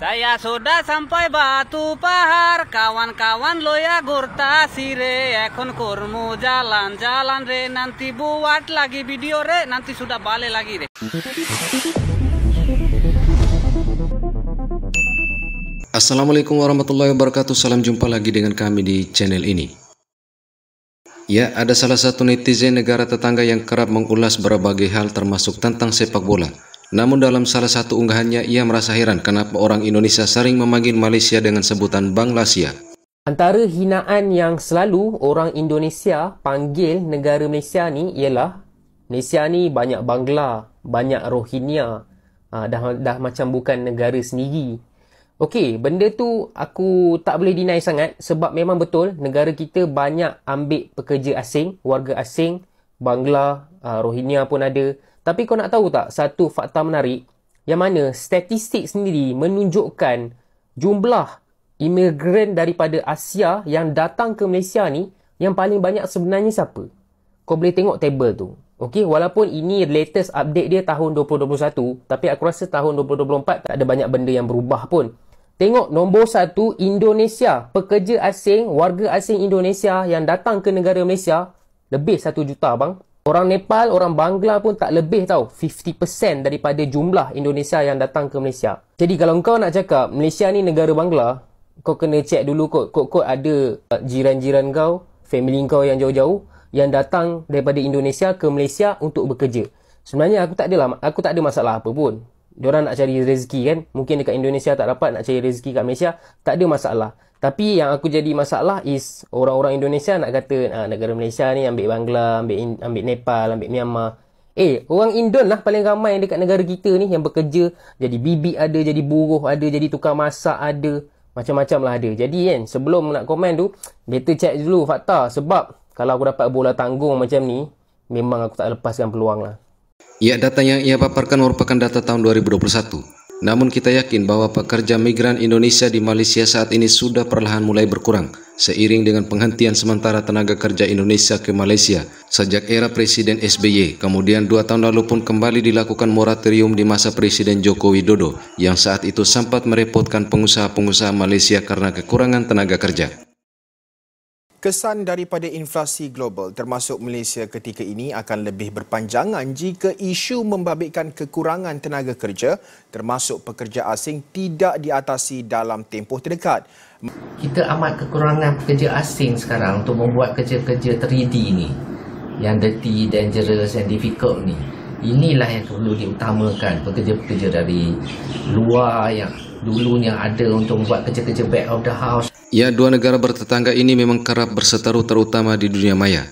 Saya sudah sampai Batu Pahar, kawan-kawan loya gurta sire. Ekon kurmu jalan-jalan re, nanti buat lagi video re, nanti sudah balik lagi re. Assalamualaikum warahmatullahi wabarakatuh. Salam jumpa lagi dengan kami di channel ini. Ya, ada salah satu netizen negara tetangga yang kerap mengulas berbagai hal termasuk tentang sepak bola. Namun dalam salah satu unggahannya, ia merasa heran kenapa orang Indonesia sering memanggil Malaysia dengan sebutan Bangladesh. Antara hinaan yang selalu orang Indonesia panggil negara Malaysia ni ialah Malaysia ni banyak Bangla, banyak Rohingya, dah macam bukan negara sendiri. Okey, benda tu aku tak boleh deny sangat sebab memang betul negara kita banyak ambil pekerja asing, warga asing, Bangla, Rohingya pun ada. Tapi kau nak tahu tak satu fakta menarik yang mana statistik sendiri menunjukkan jumlah imigran daripada Asia yang datang ke Malaysia ni yang paling banyak sebenarnya siapa? Kau boleh tengok table tu. Okey, walaupun ini latest update dia tahun 2021, tapi aku rasa tahun 2024 tak ada banyak benda yang berubah pun. Tengok nombor 1 Indonesia, pekerja asing, warga asing Indonesia yang datang ke negara Malaysia lebih 1 juta bang. Orang Nepal, orang Bangla pun tak lebih tau 50% daripada jumlah Indonesia yang datang ke Malaysia. Jadi kalau kau nak cakap Malaysia ni negara Bangla, kau kena check dulu kot ada jiran-jiran kau, family kau yang jauh-jauh yang datang daripada Indonesia ke Malaysia untuk bekerja. Sebenarnya aku tak ada masalah apa pun. Diorang nak cari rezeki kan, mungkin dekat Indonesia tak dapat, nak cari rezeki kat Malaysia, tak ada masalah. Tapi yang aku jadi masalah is orang-orang Indonesia nak kata negara Malaysia ni ambil Bangla, ambil Nepal, ambil Myanmar. Orang Indon lah paling ramai dekat negara kita ni yang bekerja. Jadi bibik ada, jadi buruh ada, jadi tukang masak ada. Macam-macam lah ada. Jadi kan sebelum nak komen tu, better check dulu fakta. Sebab kalau aku dapat bola tanggung macam ni, memang aku tak lepaskan peluang lah. Ya, data yang ia paparkan merupakan data tahun 2021. Namun kita yakin bahwa pekerja migran Indonesia di Malaysia saat ini sudah perlahan mulai berkurang seiring dengan penghentian sementara tenaga kerja Indonesia ke Malaysia sejak era Presiden SBY. Kemudian 2 tahun lalu pun kembali dilakukan moratorium di masa Presiden Joko Widodo yang saat itu sempat merepotkan pengusaha-pengusaha Malaysia karena kekurangan tenaga kerja. Kesan daripada inflasi global termasuk Malaysia ketika ini akan lebih berpanjangan jika isu membabitkan kekurangan tenaga kerja termasuk pekerja asing tidak diatasi dalam tempoh terdekat. Kita amat kekurangan pekerja asing sekarang untuk membuat kerja-kerja 3D ni, yang dirty, dangerous and difficult ni. Inilah yang perlu diutamakan, pekerja-pekerja dari luar yang dulunya ada untuk membuat kerja-kerja back of the house. Ya, 2 negara bertetangga ini memang kerap berseteru terutama di dunia maya.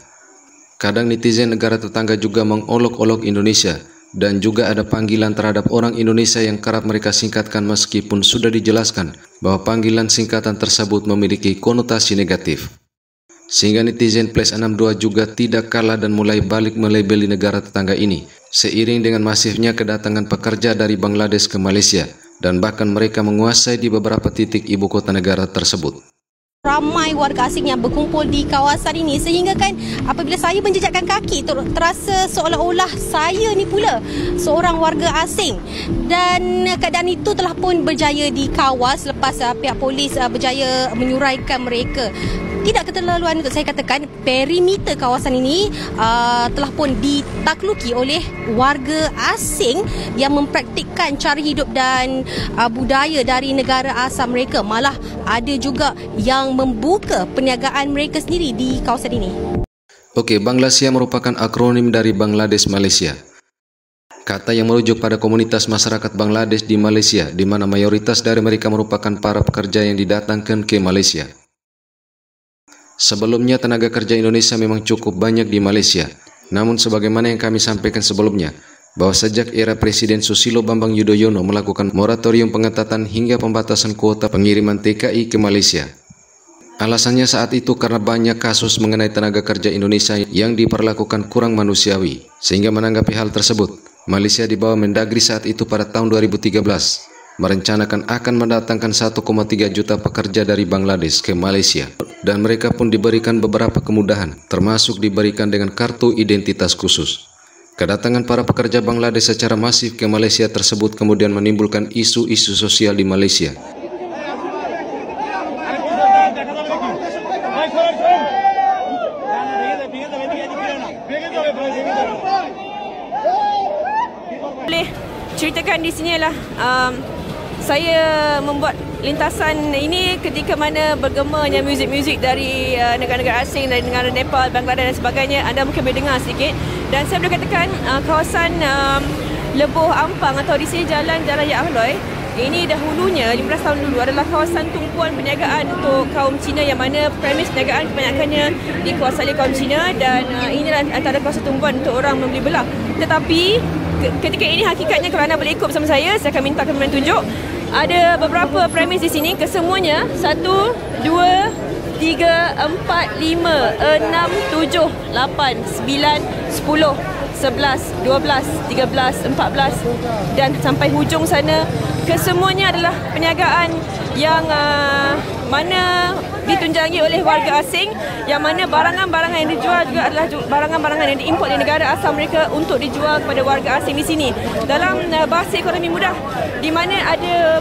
Kadang netizen negara tetangga juga mengolok-olok Indonesia dan juga ada panggilan terhadap orang Indonesia yang kerap mereka singkatkan meskipun sudah dijelaskan bahwa panggilan singkatan tersebut memiliki konotasi negatif. Sehingga netizen Plus62 juga tidak kalah dan mulai balik melabeli negara tetangga ini seiring dengan masifnya kedatangan pekerja dari Bangladesh ke Malaysia dan bahkan mereka menguasai di beberapa titik ibu kota negara tersebut. Ramai warga asing yang berkumpul di kawasan ini sehingga kan apabila saya menjejakkan kaki terasa seolah-olah saya ni pula seorang warga asing, dan keadaan itu telah pun berjaya dikawal selepas pihak polis berjaya menyuraikan mereka. Tidak keterlaluan untuk saya katakan perimeter kawasan ini telah pun ditakluki oleh warga asing yang mempraktikkan cara hidup dan budaya dari negara asal mereka. Malah ada juga yang membuka perniagaan mereka sendiri di kawasan ini. Okey, Bangladesh merupakan akronim dari Bangladesh Malaysia. Kata yang merujuk pada komunitas masyarakat Bangladesh di Malaysia, di mana mayoritas dari mereka merupakan para pekerja yang didatangkan ke Malaysia. Sebelumnya tenaga kerja Indonesia memang cukup banyak di Malaysia. Namun sebagaimana yang kami sampaikan sebelumnya, bahwa sejak era Presiden Susilo Bambang Yudhoyono melakukan moratorium pengetatan hingga pembatasan kuota pengiriman TKI ke Malaysia. Alasannya saat itu karena banyak kasus mengenai tenaga kerja Indonesia yang diperlakukan kurang manusiawi. Sehingga menanggapi hal tersebut, Malaysia di bawah Mendagri saat itu pada tahun 2013 merencanakan akan mendatangkan 1,3 juta pekerja dari Bangladesh ke Malaysia dan mereka pun diberikan beberapa kemudahan termasuk diberikan dengan kartu identitas khusus. Kedatangan para pekerja Bangladesh secara masif ke Malaysia tersebut kemudian menimbulkan isu-isu sosial di Malaysia. Boleh ceritakan di sini adalah saya membuat lintasan ini ketika mana bergemanya muzik-muzik dari negara-negara asing, dari negara Nepal, Bangladesh dan sebagainya. Anda mungkin boleh dengar sedikit. Dan saya boleh katakan kawasan Lebuh Ampang atau di sini Jalan Ya Ahloi, ini dahulunya 15 tahun dulu adalah kawasan tumpuan perniagaan untuk kaum Cina, yang mana premis perniagaan kebanyakannya dikuasai oleh kaum Cina, dan inilah antara kawasan tumpuan untuk orang membeli belah. Tetapi ketika ini hakikatnya, kalau anda boleh ikut bersama saya akan minta kameraman tunjuk. Ada beberapa premis di sini, kesemuanya 1, 2, 3, 4, 5, 6, 7, 8, 9, 10, 11, 12, 13, 14 dan sampai hujung sana. Kesemuanya adalah perniagaan yang mana ditunjangi oleh warga asing, yang mana barangan-barangan yang dijual juga adalah barangan-barangan yang diimport dari negara asal mereka untuk dijual kepada warga asing di sini. Dalam bahasa ekonomi mudah, di mana ada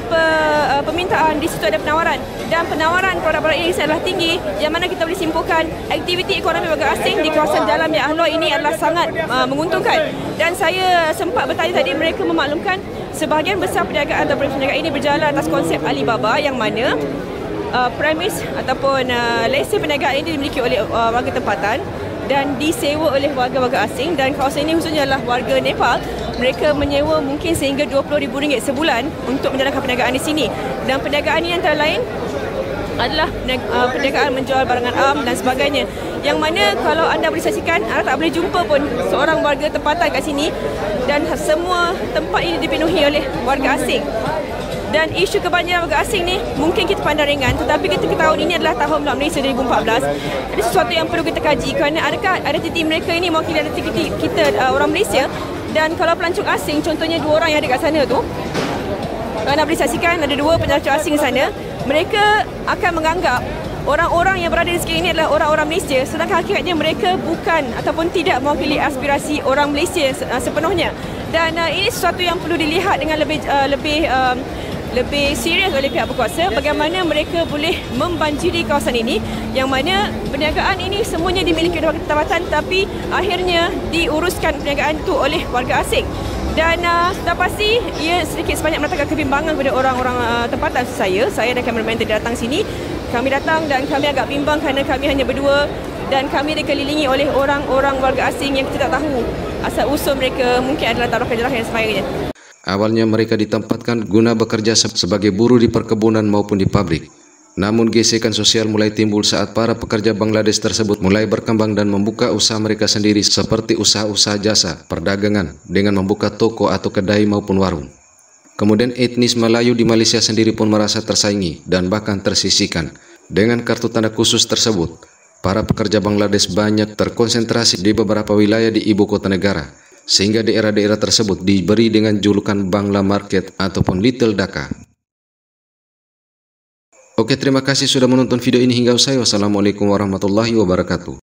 permintaan, di situ ada penawaran, dan penawaran produk-produk ini adalah tinggi, yang mana kita boleh simpulkan aktiviti ekonomi warga asing di kawasan Jalan Ya Ahloi ini adalah sangat menguntungkan. Dan saya sempat bertanya tadi, mereka memaklumkan sebahagian besar perniagaan atau perniagaan ini berjalan atas konsep Alibaba, yang mana premis ataupun lesen perniagaan ini dimiliki oleh warga tempatan dan disewa oleh warga-warga asing. Dan kawasan ini khususnya adalah warga Nepal. Mereka menyewa mungkin sehingga RM20,000 sebulan untuk menjalankan perniagaan di sini. Dan perniagaan ini antara lain adalah perniagaan menjual barangan am dan sebagainya, yang mana kalau anda boleh saksikan, anda tak boleh jumpa pun seorang warga tempatan kat sini, dan semua tempat ini dipenuhi oleh warga asing. Dan isu kebanjiran warga asing ni mungkin kita pandang ringan, tetapi ketika tahun ini adalah tahun Melayu Malaysia 2014, ada sesuatu yang perlu kita kaji, kerana adakah identiti mereka ini mewakili identiti kita orang Malaysia. Dan kalau pelancong asing, contohnya 2 orang yang ada kat sana tu, kalau anda boleh saksikan ada 2 pelancong asing di sana, mereka akan menganggap orang-orang yang berada di sekitar ini adalah orang-orang Malaysia, sedangkan hakikatnya mereka bukan ataupun tidak mewakili aspirasi orang Malaysia sepenuhnya. Dan ini sesuatu yang perlu dilihat dengan lebih serius oleh pihak berkuasa, bagaimana mereka boleh membanjiri kawasan ini, yang mana perniagaan ini semuanya dimiliki oleh warga tempatan, tapi akhirnya diuruskan perniagaan itu oleh warga asing. Dan sudah pasti ia sedikit sebanyak mendatangkan kebimbangan kepada orang-orang tempatan. Saya dan kameraman tadi datang sini, kami datang dan kami agak bimbang kerana kami hanya berdua dan kami dikelilingi oleh orang-orang warga asing yang kita tak tahu asal-usul mereka, mungkin adalah taruhan jerah dan sebagainya. Awalnya mereka ditempatkan guna bekerja sebagai buruh di perkebunan maupun di pabrik. Namun gesekan sosial mulai timbul saat para pekerja Bangladesh tersebut mulai berkembang dan membuka usaha mereka sendiri seperti usaha-usaha jasa, perdagangan dengan membuka toko atau kedai maupun warung. Kemudian etnis Melayu di Malaysia sendiri pun merasa tersaingi dan bahkan tersisihkan. Dengan kartu tanda khusus tersebut, para pekerja Bangladesh banyak terkonsentrasi di beberapa wilayah di ibu kota negara, sehingga daerah-daerah tersebut diberi dengan julukan Bangla Market ataupun Little Dhaka. Oke, terima kasih sudah menonton video ini hingga usai. Wassalamualaikum warahmatullahi wabarakatuh.